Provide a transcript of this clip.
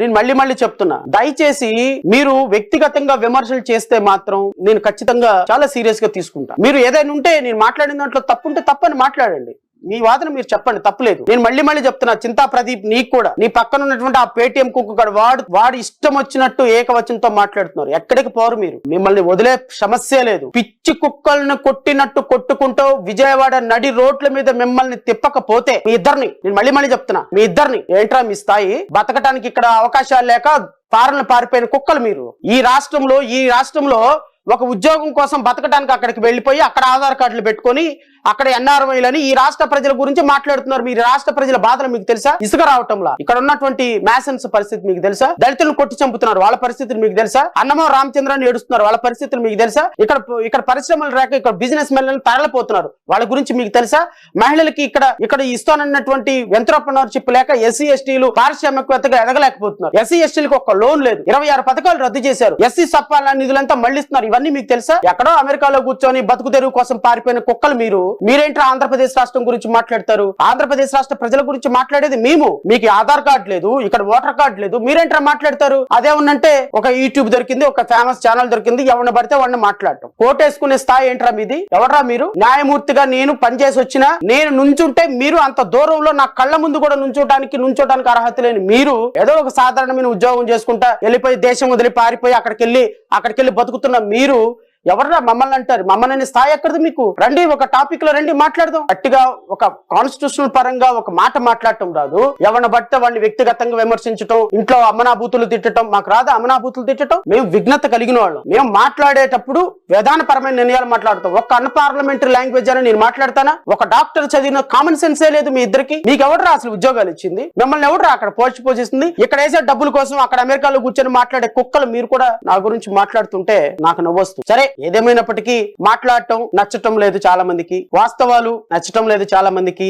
నేను మళ్ళీ చెప్తున్నా, దయచేసి మీరు వ్యక్తిగతంగా విమర్శలు చేస్తే మాత్రం నేను ఖచ్చితంగా చాలా సీరియస్ గా తీసుకుంటా. మీరు ఏదైనా ఉంటే నేను మాట్లాడిన దాంట్లో తప్పుంటే తప్పని మాట్లాడండి, మీ వాదన మీరు చెప్పండి, తప్పులేదు. నేను మళ్ళీ చెప్తున్నా, చింతా ప్రదీప్ నీకు కూడా, నీ పక్కన ఉన్నటువంటి ఆ పేటిఎం కుక్క వాడు ఇష్టం వచ్చినట్టు ఏకవచనంతో మాట్లాడుతున్నారు. ఎక్కడికి పోరు మీరు, మిమ్మల్ని వదిలే సమస్య లేదు. పిచ్చి కుక్కలను కొట్టినట్టు కొట్టుకుంటూ విజయవాడ నడి రోడ్ల మీద మిమ్మల్ని తిప్పకపోతే మీ ఇద్దరిని, నేను మళ్ళీ చెప్తున్నా, మీ ఇద్దరిని, ఏంట్రా మీ స్థాయి, బతకటానికి ఇక్కడ అవకాశాలు లేక పారలు పారిపోయిన కుక్కలు మీరు. ఈ రాష్ట్రంలో ఒక ఉద్యోగం కోసం బతకడానికి అక్కడికి వెళ్ళిపోయి అక్కడ ఆధార్ కార్డులు పెట్టుకొని అక్కడ ఎన్ఆర్ఐలని ఈ రాష్ట్ర ప్రజల గురించి మాట్లాడుతున్నారు. మీరు రాష్ట్ర ప్రజల బాధలు మీకు తెలుసా? ఇసుక రావటంలా ఇక్కడ ఉన్నటువంటి మ్యాసన్స్ పరిస్థితి మీకు తెలుసా? దళితులను కొట్టి చంపుతున్నారు, వాళ్ళ పరిస్థితులు మీకు తెలుసా? అన్నమో రామచంద్రాన్ని ఏడుస్తున్నారు, వాళ్ళ పరిస్థితులు మీకు తెలుసా? ఇక్కడ పరిశ్రమలు రాక ఇక్కడ బిజినెస్ మెన్లను తరలిపోతున్నారు, వాళ్ళ గురించి మీకు తెలుసా? మహిళలకి ఇక్కడ ఇస్తానన్నటువంటి ఎంట్రప్రెన్యూర్షిప్ లేక ఎస్సీ ఎస్టీలు పారిశ్రామికవేత్తగా ఎదగలేకపోతున్నారు. ఎస్సీ ఎస్టీలకు ఒక లోన్ లేదు, 26 పథకాలు రద్దు చేశారు, ఎస్సీ సప్పాల నిధులంతా మళ్లిస్తున్నారు. ఇవన్నీ మీకు తెలుసా? ఎక్కడో అమెరికాలో కూర్చొని బతుకు తెరువు కోసం పారిపోయిన కుక్కలు మీరు. మీరేంట్రా ఆంధ్రప్రదేశ్ రాష్ట్రం గురించి మాట్లాడతారు? ఆంధ్రప్రదేశ్ రాష్ట్ర ప్రజల గురించి మాట్లాడేది మేము. మీకు ఆధార్ కార్డు లేదు, ఇక్కడ ఓటర్ కార్డు లేదు, మీరేంట్రా మాట్లాడతారు? అదే ఉన్నంటే ఒక యూట్యూబ్ దొరికింది, ఒక ఫేమస్ ఛానల్ దొరికింది, ఎవరిని పడితే వాడిని మాట్లాడటం. కోటేసుకునే స్థాయి ఏంట్రా మీది? ఎవడ్రా మీరు? న్యాయమూర్తిగా నేను పనిచేసి వచ్చినా నేను నుంచుంటే మీరు అంత దూరంలో నా కళ్ళ ముందు కూడా నుంచోటానికి అర్హత లేని మీరు ఏదో ఒక సాధారణమైన ఉద్యోగం చేసుకుంటా వెళ్ళిపోయి దేశం వదిలి పారిపోయి అక్కడికెళ్ళి బతుకుతున్న మీరు ఎవరన్నా మమ్మల్ని అంటారు? మమ్మల్ని స్థాయి ఎక్కడది మీకు? రండి, ఒక టాపిక్ లో రండి, మాట్లాడదాం. గట్టిగా ఒక కాన్స్టిట్యూషనల్ పరంగా ఒక మాట మాట్లాడటం రాదు. ఎవరిని బట్టే వాడిని వ్యక్తిగతంగా విమర్శించడం, ఇంట్లో అమ్మనాభూతులు తిట్టడం మాకు రాదా? అమ్మనాభూతులు తిట్టడం మేము విఘ్నత కలిగిన వాళ్ళం. మేము మాట్లాడేటప్పుడు విధానపరమైన నిర్ణయాలు మాట్లాడతాం. ఒక అన్పార్లమెంటరీ లాంగ్వేజ్ అని నేను మాట్లాడతానా? ఒక డాక్టర్ చదివిన కామన్ సెన్సే లేదు మీ ఇద్దరికి. మీకు ఎవడరా అసలు ఉద్యోగాలు ఇచ్చింది? మిమ్మల్ని ఎవడరా అక్కడ పోషిస్తుంది? ఇక్కడ వేసే డబ్బుల కోసం అక్కడ అమెరికాలో కూర్చొని మాట్లాడే కుక్కలు మీరు కూడా నా గురించి మాట్లాడుతుంటే నాకు నవ్వొస్తుంది. సరే, ఏదేమైనప్పటికీ మాట్లాడటం నచ్చటం లేదు చాలా మందికి, వాస్తవాలు నచ్చటం లేదు చాలా మందికి,